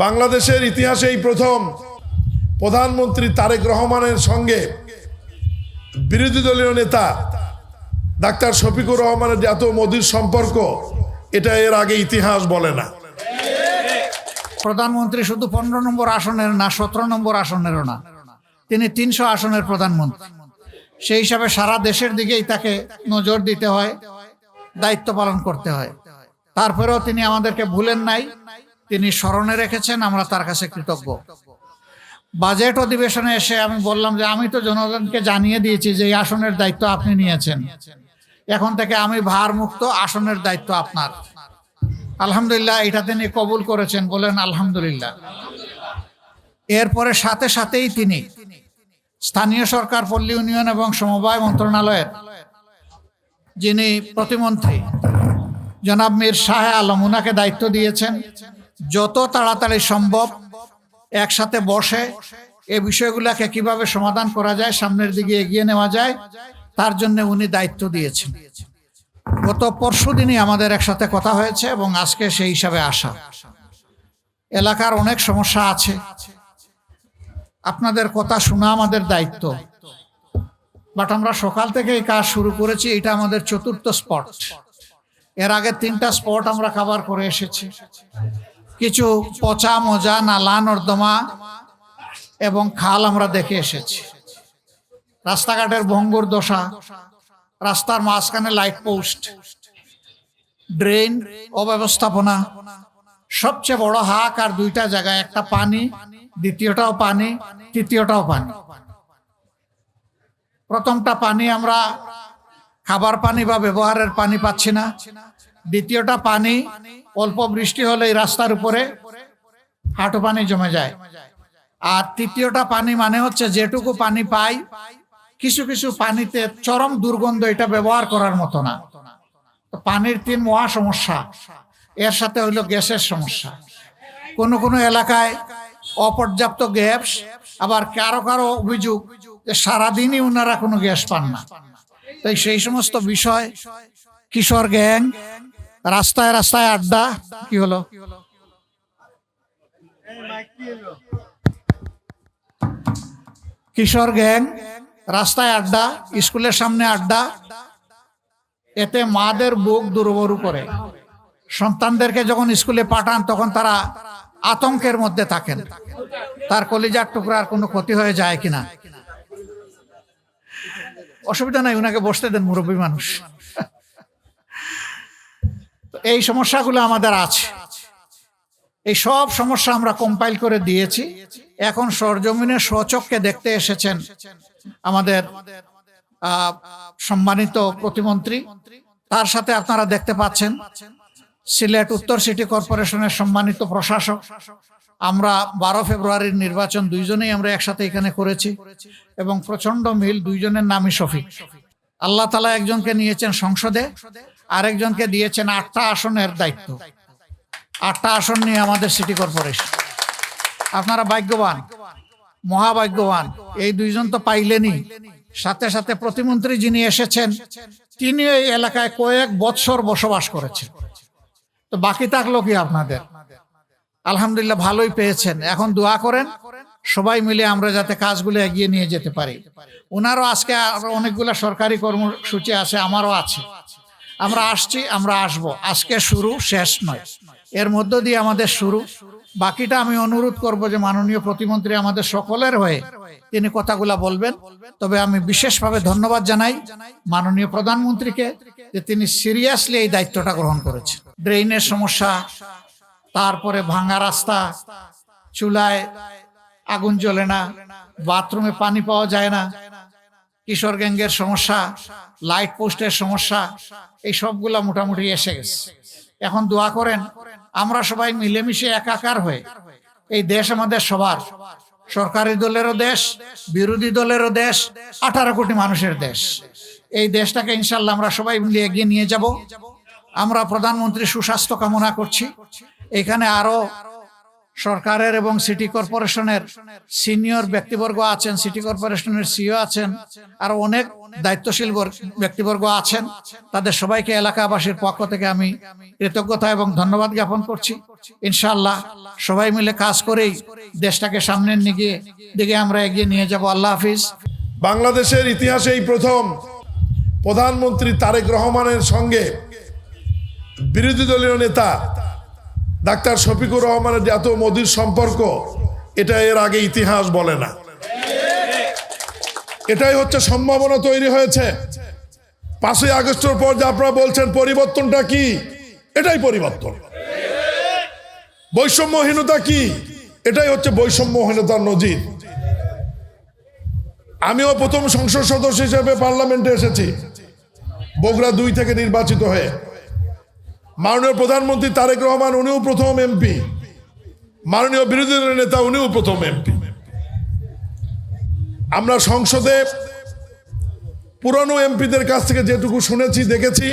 বাংলাদেশের ইতিহাসে এই প্রথম প্রধানমন্ত্রী তারেক রহমানের সঙ্গে বিরোধী দলীয় নেতা ডাক্তার শফিকুর রহমানের যে এত মধুর সম্পর্ক, এটা এর আগে ইতিহাস বলে না। প্রধানমন্ত্রী শুধু 15 নম্বর আসনের না, 17 নম্বর আসনেরও না, তিনি 300 আসনের প্রধানমন্ত্রী। সেই হিসাবে সারা দেশের দিকেই তাকে নজর দিতে হয়, দায়িত্ব পালন করতে হয়। তারপরেও তিনি আমাদেরকে ভুলেন নাই, তিনি স্মরণে রেখেছেন, আমরা তার কাছে কৃতজ্ঞ। বাজেট অধিবেশনে এসে আমি বললাম যে আমি তো জনগণকে জানিয়ে দিয়েছি যে এই আসনের দায়িত্ব আপনি নিয়েছেন, এখন থেকে আমি ভারমুক্ত, আসনের দায়িত্ব আপনার। আলহামদুলিল্লাহ, এটা তিনি কবুল করেছেন, বলেন আলহামদুলিল্লাহ। এরপরে সাথে সাথেই তিনি স্থানীয় সরকার, পল্লী উন্নয়ন এবং সমবায় মন্ত্রণালয়ের যিনি প্রতিমন্ত্রী জনাব মীর শাহ আলম, উনাকে দায়িত্ব দিয়েছেন যত তাড়াতাড়ি সম্ভব একসাথে বসে এই বিষয়গুলোকে কিভাবে সমাধান করা যায়, সামনের দিকে এগিয়ে নেওয়া যায়, তার জন্য উনি দায়িত্ব দিয়েছেন। গত পরশুদিনই আমাদের একসাথে কথা হয়েছে এবং আজকে সেই হিসাবে আসা। এলাকার অনেক সমস্যা আছে, আপনাদের কথা শোনা আমাদের দায়িত্ব, বাট আমরা সকাল থেকে এই কাজ শুরু করেছি। এটা আমাদের 4র্থ স্পট। এর আগে 3টা স্পট আমরা কভার করে এসেছি। কিছু পচা মজা নালা নর্দমা এবং খাল আমরা দেখে এসেছি। রাস্তাঘাটের ভঙ্গুর দশা, রাস্তার মাঝখানে লাইট পোস্ট, ড্রেন অব্যবস্থাপনা, সবচেয়ে বড় হাক আর 2টা জায়গায়, একটা পানি, দ্বিতীয়টাও পানি, তৃতীয়টাও পানি। প্রথমটা পানি আমরা খাবার পানি বা ব্যবহারের পানি পাচ্ছি না। দ্বিতীয়টা পানি অল্প বৃষ্টি হলে এই রাস্তার উপরে হাঁটু পানি জমে যায়। আর তৃতীয়টা পানি মানে হচ্ছে যেটুকু পানি পাই, কিছু কিছু পানিতে চরম দুর্গন্ধ, এটা ব্যবহার করার মতো না। তো পানির 3 মহা সমস্যা, এর সাথে হইলো গ্যাসের সমস্যা। কোনো কোনো এলাকায় অপর্যাপ্ত গ্যাস, আবার কারো কারো অভিযোগ যে সারাদিনই ওনারা কোনো গ্যাস পান না। তাই সেই সমস্ত বিষয়, কিশোর গ্যাং, রাস্তায় রাস্তায় আড্ডা, কি হলো, কিশোর গ্যাং, রাস্তায় আড্ডা, স্কুলের সামনে আড্ডা, এতে মাদের বুক দুর্বরু করে। সন্তানদেরকে যখন স্কুলে পাঠান তখন তারা আতঙ্কের মধ্যে থাকেন, তার কলিজার টুকরার কোনো ক্ষতি হয়ে যায় কিনা। অসুবিধা নাই, উনাকে বসতে দেন, মুরব্বী মানুষ। এই সমস্যাগুলো আমাদের আছে। এই সব সমস্যা আমরা কম্পাইল করে দিয়েছি। এখন সরজমিনে স্বচক্ষে দেখতে এসেছেন আমাদের সম্মানিত প্রতিমন্ত্রী, তার সাথে আপনারা দেখতে পাচ্ছেন সিলেট উত্তর সিটি কর্পোরেশনের সম্মানিত প্রশাসক। আমরা 12 ফেব্রুয়ারির নির্বাচন দুইজনেই আমরা একসাথে এখানে করেছি এবং প্রচন্ড মিল। দুইজনের নামই শফিক। আল্লাহ তাআলা একজনকে নিয়েছেন সংসদে, আরেকজনকে দিয়েছেন 8টা আসনের দায়িত্ব। 8টা আসন নিয়ে আমাদের সিটি কর্পোরেশন। আপনারা ভাগ্যবান, মহাভাগ্যবান। এই দুইজন তো পাইলেনই, সাথে সাথে প্রতিমন্ত্রী যিনি এসেছেন তিনি এই এলাকায় কয়েক বৎসর বসবাস করেছেন। তো বাকি থাকলো কি আপনাদের? আলহামদুলিল্লাহ, ভালোই পেয়েছেন। এখন দোয়া করেন সবাই মিলে আমরা যাতে কাজগুলো এগিয়ে নিয়ে যেতে পারি। ওনারও আজকে আরো অনেকগুলো সরকারি কর্মসূচি আছে, আমারও আছে। আমরা আসছি, আমরা আসব। আজকে শুরু, শেষ নয়, এর মধ্য দিয়ে আমাদের শুরু। বাকিটা আমি অনুরোধ করব যে মাননীয় প্রতিমন্ত্রী আমাদের সকলের হয়ে তিনি কথাগুলা বলবেন। তবে আমি বিশেষভাবে ধন্যবাদ জানাই মাননীয় প্রধানমন্ত্রীকে যে তিনি সিরিয়াসলি এই দায়িত্বটা গ্রহণ করেছেন। ড্রেইনের সমস্যা, তারপরে ভাঙা রাস্তা, চুলায় আগুন জ্বলে না, বাথরুমে পানি পাওয়া যায় না, কিশোর গ্যাংয়ের সমস্যা, লাইট পোস্টের সমস্যা, এই সবগুলা মোটামুটি এসে গেছে। এখন দোয়া করেন আমরা সবাই মিলেমিশে একাকার হয়ে, এই দেশ আমাদের সবার, সরকারি দলেরও দেশ, বিরোধী দলেরও দেশ, 18 কোটি মানুষের দেশ। এই দেশটাকে ইনশাল্লাহ আমরা সবাই মিলে এগিয়ে নিয়ে যাব। আমরা প্রধানমন্ত্রীর সুস্বাস্থ্য কামনা করছি। এখানে আরো সরকারের এবং সিটি কর্পোরেশনের সিনিয়র ব্যক্তিবর্গ আছেন, সিটি কর্পোরেশনের সিইও আছেন, আর অনেক দায়িত্বশীল ব্যক্তিবর্গ আছেন। তাদের সবাইকে এলাকাবাসীর পক্ষ থেকে আমি কৃতজ্ঞতা এবং ধন্যবাদ জ্ঞাপন করছি। ইনশাআল্লাহ সবাই মিলে কাজ করেই দেশটাকে সামনের দিকে আমরা এগিয়ে নিয়ে যাব। আল্লাহ হাফিজ। বাংলাদেশের ইতিহাসে এই প্রথম প্রধানমন্ত্রী তারেক রহমানের সঙ্গে বিরোধী দলীয় নেতা ডাক্তার শফিকুর রহমানের যে এত মধুর সম্পর্ক, এটা এর আগে ইতিহাস বলে না। এটাই হচ্ছে সম্ভাবনা তৈরি হয়েছে। 5ই আগস্টের পর যে আপনারা বলছেন পরিবর্তনটা কি, এটাই পরিবর্তন। বৈষম্যহীনতা কি, এটাই হচ্ছে বৈষম্যহীনতার নজির। আমিও প্রথম সংসদ সদস্য হিসেবে পার্লামেন্টে এসেছি, বগুড়া 2 থেকে নির্বাচিত হয়ে। মাননীয় প্রধানমন্ত্রী তারেক রহমান উনিও প্রথম এমপি, মাননীয় বিরোধী দলের নেতা উনিও প্রথম এমপি। আমরা সংসদে পুরনো এমপিদের কাছ থেকে যেটুকু শুনেছি দেখেছি,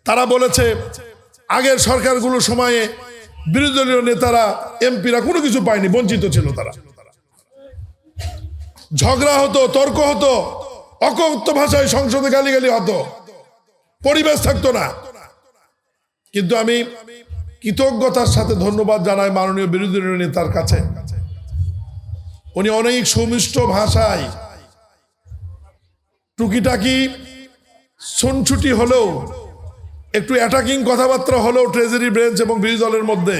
তারা বলেছে আগের সরকারগুলোর সময়ে বিরোধী দলীয় নেতারা এমপিরা কোনো কিছু পায়নি, বঞ্চিত ছিল। তারা ঝগড়া হতো, তর্ক হতো, অকথ্য ভাষায় সংসদে গালিগালি হতো, পরিবেশ থাকতো না। কিন্তু আমি কৃতজ্ঞতার সাথে ধন্যবাদ জানাই মাননীয় বিরোধী দলীয় নেতার কাছে। উনি অনেক সুমিষ্ট ভাষায় টুকিটাকি ছুনছুটি হলেও, একটু অ্যাটাকিং কথাবার্তা হলেও ট্রেজারি ব্রাঞ্চ এবং বিরোধী দলের মধ্যে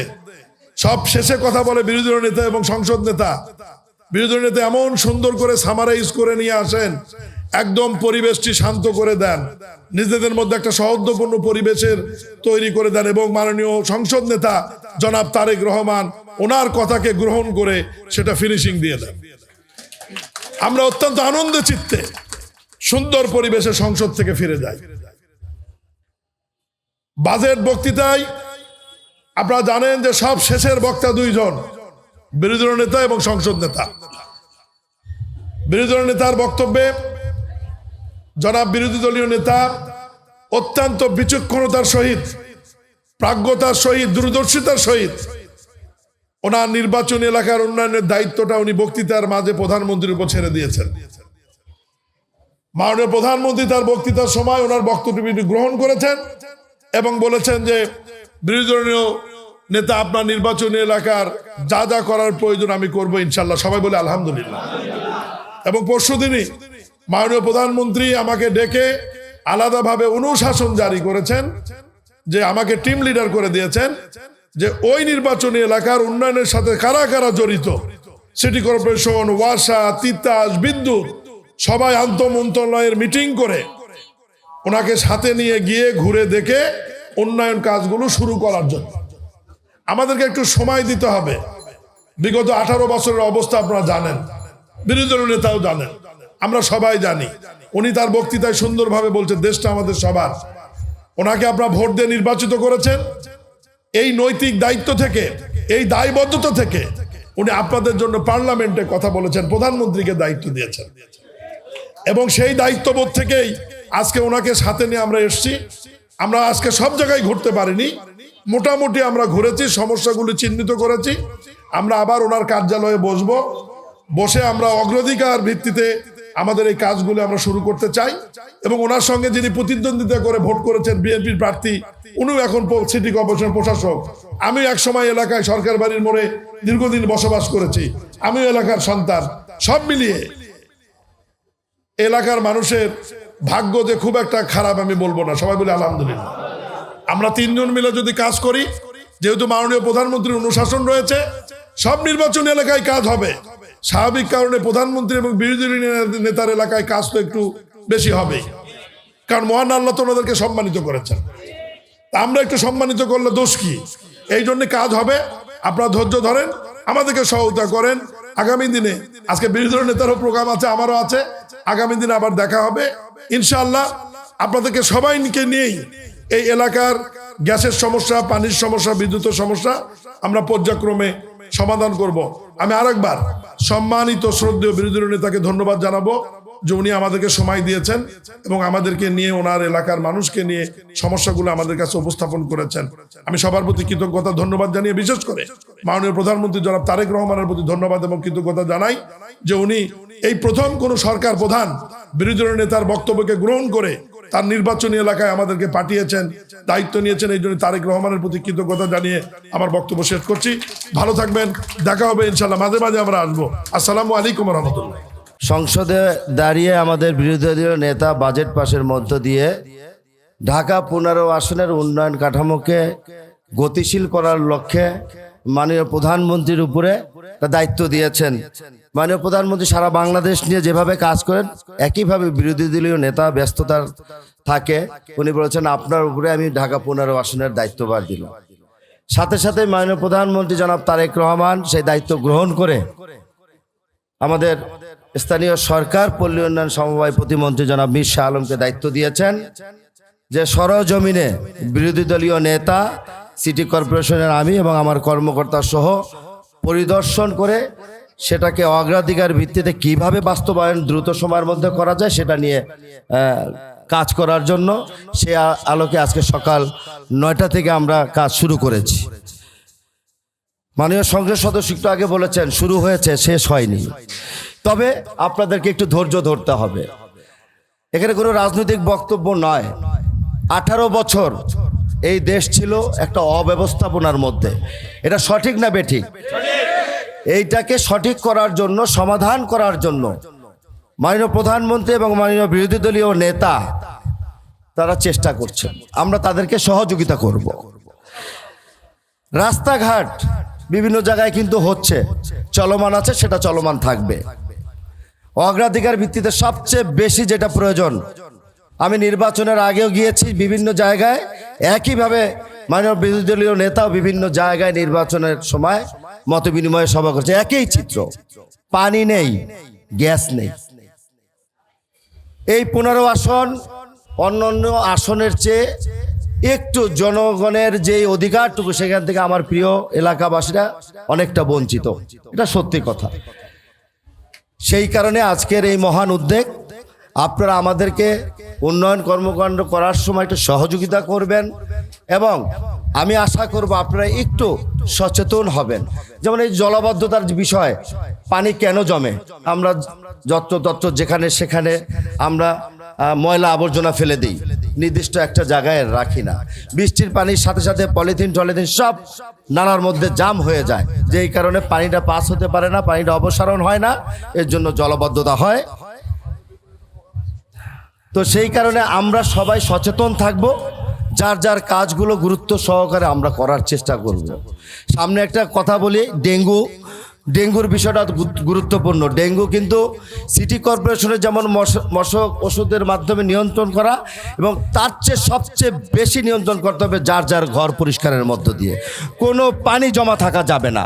সব শেষে কথা বলে বিরোধী দলীয় নেতা এবং সংসদ নেতা। বিরোধী দলীয় নেতা এমন সুন্দর করে সামারাইজ করে নিয়ে আসেন, একদম পরিবেশটি শান্ত করে দেন, নিজেদের মধ্যে একটা সৌহার্দ্যপূর্ণ পরিবেশের তৈরি করে দেন, এবং মাননীয় সংসদ নেতা জনাব তারেক রহমান ওনার কথাকে গ্রহণ করে সেটা ফিনিশিং দিয়ে দেন। আমরা অত্যন্ত আনন্দ চিত্তে সুন্দর পরিবেশে সংসদ থেকে ফিরে যাই। বাজেট বক্তৃতায় আপনারা জানেন যে সব শেষের বক্তা 2 জন, বিরোধী দলীয় নেতা এবং সংসদ নেতা। বিরোধী দলীয় নেতার বক্তব্যে জনাব বিরোধী দলীয় নেতা অত্যন্ত বিচক্ষণতার সহিত, প্রাজ্ঞতার সহিত, দূরদর্শিতার সহিত ওনার নির্বাচনী এলাকার উন্নয়নের দায়িত্বটা উনি বক্তৃতার মাঝে প্রধানমন্ত্রীর উপর ছেড়ে দিয়েছেন। মাননীয় প্রধানমন্ত্রী তার বক্তৃতার সময় ওনার বক্তব্যটি গ্রহণ করেছেন এবং বলেছেন যে বিরোধী দলীয় নেতা আপনার নির্বাচনী এলাকার যা যা করার প্রয়োজন আমি করব ইনশাল্লাহ। সবাই বলে আলহামদুলিল্লাহ। এবং পরশুদিনই মাননীয় প্রধানমন্ত্রী আমাকে ডেকে আলাদাভাবে অনুশাসন জারি করেছেন, যে আমাকে টিম লিডার করে দিয়েছেন, যে ওই নির্বাচনী এলাকার উন্নয়নের সাথে কারা কারা জড়িত, সিটি কর্পোরেশন, ওয়াসা, তিতাস, বিদ্যুৎ, সবাই আন্তঃমন্ত্রণালয়ের মিটিং করে ওনাকে সাথে নিয়ে গিয়ে ঘুরে দেখে উন্নয়ন কাজগুলো শুরু করার জন্য। আমাদেরকে একটু সময় দিতে হবে। বিগত 18 বছরের অবস্থা আপনারা জানেন, বিরোধী দলীয় নেতাও জানেন, আমরা সবাই জানি। উনি তার বক্তৃতায় সুন্দরভাবে বলছেন দেশটা আমাদের সবার। ওনাকে আপনারা ভোট দিয়ে নির্বাচিত করেছেন। এই নৈতিক দায়িত্ব থেকে, এই দায়বদ্ধতা থেকে উনি আপনাদের জন্য পার্লামেন্টে কথা বলেছেন, প্রধানমন্ত্রীকে দায়িত্ব দিয়েছেন, এবং সেই দায়িত্ববোধ থেকেই আজকে ওনাকে সাথে নিয়ে আমরা এসেছি। আমরা আজকে সব জায়গায় ঘুরতে পারিনি, মোটামুটি আমরা ঘুরেছি, সমস্যাগুলি চিহ্নিত করেছি। আমরা আবার ওনার কার্যালয়ে বসবো, বসে আমরা অগ্রাধিকার ভিত্তিতে আমাদের এই কাজগুলো আমরা শুরু করতে চাই। এবং ওনার সঙ্গে যিনি প্রতিদ্বন্দ্বিতা করে ভোট করেছেন, বিএনপির প্রার্থী, উনিও এখন সিটি কর্পোরেশন প্রশাসক। আমি এক সময় এলাকায় সরকার বাড়ির মোড়ে দীর্ঘদিন বসবাস করেছি, আমিও এলাকার সন্তান। সব মিলিয়ে এলাকার মানুষের ভাগ্য যে খুব একটা খারাপ আমি বলবো না, সবাই বলে আলহামদুলিল্লাহ। আমরা 3 জন মিলে যদি কাজ করি, যেহেতু মাননীয় প্রধানমন্ত্রীর অনুশাসন রয়েছে, সব নির্বাচনী এলাকায় কাজ হবে। স্বাভাবিক কারণে প্রধানমন্ত্রী এবং বিরোধী নেতার এলাকায় কাজ তো একটু বেশি হবে, কারণ মহান আল্লাহ তো ওনাদেরকে সম্মানিত করেছেন। তা আমরা একটু সম্মানিত করলে দোষ কি? এই জন্য কাজ হবে। আপনারা ধৈর্য ধরেন, আমাদেরকে সহায়তা করেন। আগামী দিনে আজকে বিরোধী দলের নেতারও প্রোগ্রাম আছে, আমারও আছে, আগামী দিনে আবার দেখা হবে ইনশাআল্লাহ। আপনাদেরকে সবাইকে নিয়েই এই এলাকার গ্যাসের সমস্যা, পানির সমস্যা, বিদ্যুতের সমস্যা আমরা পর্যায়ক্রমে সমাধান করব। আমি আরেকবার সম্মানিত শ্রদ্ধেয় বিরোধী দলীয় নেতাকে ধন্যবাদ জানাবো। যে উনি আমাদেরকে সময় দিয়েছেন এবং আমাদেরকে নিয়ে ওনার এলাকার মানুষকে নিয়ে সমস্যাগুলো আমাদের কাছে উপস্থাপন করেছেন। আমি সবার প্রতি কৃতজ্ঞতা ধন্যবাদ জানিয়ে বিশেষ করে মাননীয় প্রধানমন্ত্রী জনাব তারেক রহমানের প্রতি ধন্যবাদ এবং কৃতজ্ঞতা জানাই যে উনি এই প্রথম কোন সরকার প্রধান বিরোধী দলীয় নেতার বক্তব্যকে গ্রহণ করে তার নির্বাচনী এলাকায় আমাদেরকে পাঠিয়েছেন, দায়িত্ব নিয়েছেন। এই জন্য তারেক রহমানের প্রতি কৃতজ্ঞতা জানিয়ে আমার বক্তব্য শেষ করছি। ভালো থাকবেন, দেখা হবে ইনশাল্লাহ, মাঝে মাঝে আমরা আসবো। আসসালামু আলাইকুম রহমতুল্লাহ। সংসদে দাঁড়িয়ে আমাদের বিরোধী দলীয় নেতা বাজেট পাশের মধ্য দিয়ে ঢাকা 15 আসনের উন্নয়ন কাঠামোকে গতিশীল করার লক্ষ্যে মাননীয় প্রধানমন্ত্রীর উপরে একটা দায়িত্ব দিয়েছেন। মাননীয় প্রধানমন্ত্রী সারা বাংলাদেশ নিয়ে যেভাবে কাজ করেন একইভাবে বিরোধী দলীয় নেতা ব্যস্ততার থাকে, উনি বলেছেন আপনার উপরে আমি ঢাকা 15 আসনের দায়িত্বভার দিলাম। সাথে সাথে মাননীয় প্রধানমন্ত্রী জনাব তারেক রহমান সেই দায়িত্ব গ্রহণ করে আমাদের স্থানীয় সরকার পল্লী উন্নয়ন সমবায় প্রতিমন্ত্রী জনাব মীর শাহ আলমকে দায়িত্ব দিয়েছেন যে সরজমিনে বিরোধী দলীয় নেতা, সিটি কর্পোরেশনের আমি এবং আমার কর্মকর্তা সহ পরিদর্শন করে সেটাকে অগ্রাধিকার ভিত্তিতে কিভাবে বাস্তবায়ন দ্রুত সময়ের মধ্যে করা যায় সেটা নিয়ে কাজ করার জন্য সে আলোকে আজকে সকাল 9টা থেকে আমরা কাজ শুরু করেছি। মাননীয় সংসদ সদস্য একটু আগে বলেছেন শুরু হয়েছে, শেষ হয়নি। তবে আপনাদেরকে একটু ধৈর্য ধরতে হবে। এখানে কোনো রাজনৈতিক বক্তব্য নয়। 18 বছর এই দেশ ছিল একটা অব্যবস্থাপনার মধ্যে। এটা সঠিক না বেঠিক? এইটাকে সঠিক করার জন্য, সমাধান করার জন্য মাননীয় প্রধানমন্ত্রী এবং মাননীয় বিরোধী দলীয় নেতা তারা চেষ্টা করছেন, আমরা তাদেরকে সহযোগিতা করব। রাস্তাঘাট বিভিন্ন জায়গায় কিন্তু হচ্ছে, চলমান আছে, সেটা চলমান থাকবে। অগ্রাধিকার ভিত্তিতে সবচেয়ে বেশি যেটা প্রয়োজন, আমি নির্বাচনের আগেও গিয়েছি বিভিন্ন জায়গায়, একইভাবে মাননীয় বিরোধী দলীয় নেতাও বিভিন্ন জায়গায় নির্বাচনের সময় মত বিনিময়ে সভা করছে, একই চিত্র। পানি নেই, গ্যাস নেই। এই 15 আসন অন্যান্য আসনের চেয়ে একটু জনগণের যে অধিকারটুকু সেখান থেকে আমার প্রিয় এলাকাবাসীরা অনেকটা বঞ্চিত, এটা সত্যি কথা। সেই কারণে আজকের এই মহান উদ্যোগ, আপনারা আমাদেরকে উন্নয়ন কর্মকাণ্ড করার সময় একটু সহযোগিতা করবেন এবং আমি আশা করব আপনারা একটু সচেতন হবেন। যেমন এই জলাবদ্ধতার বিষয়, পানি কেন জমে, আমরা যত্র যেখানে সেখানে আমরা ময়লা আবর্জনা ফেলে দিই, নির্দিষ্ট একটা জায়গায় রাখি না। বৃষ্টির পানির সাথে সাথে পলিথিন সব নালার মধ্যে জাম হয়ে যায়, যেই কারণে পানিটা পাস হতে পারে না, পানিটা অপসারণ হয় না, এর জন্য জলাবদ্ধতা হয়। তো সেই কারণে আমরা সবাই সচেতন থাকব, যার যার কাজগুলো গুরুত্ব সহকারে আমরা করার চেষ্টা করব। সামনে একটা কথা বলি, ডেঙ্গুর বিষয়টা গুরুত্বপূর্ণ। ডেঙ্গু কিন্তু সিটি কর্পোরেশনের যেমন মশক ওষুধের মাধ্যমে নিয়ন্ত্রণ করা, এবং তার চেয়ে সবচেয়ে বেশি নিয়ন্ত্রণ করতে হবে যার যার ঘর পরিষ্কারের মধ্য দিয়ে। কোনো পানি জমা থাকা যাবে না।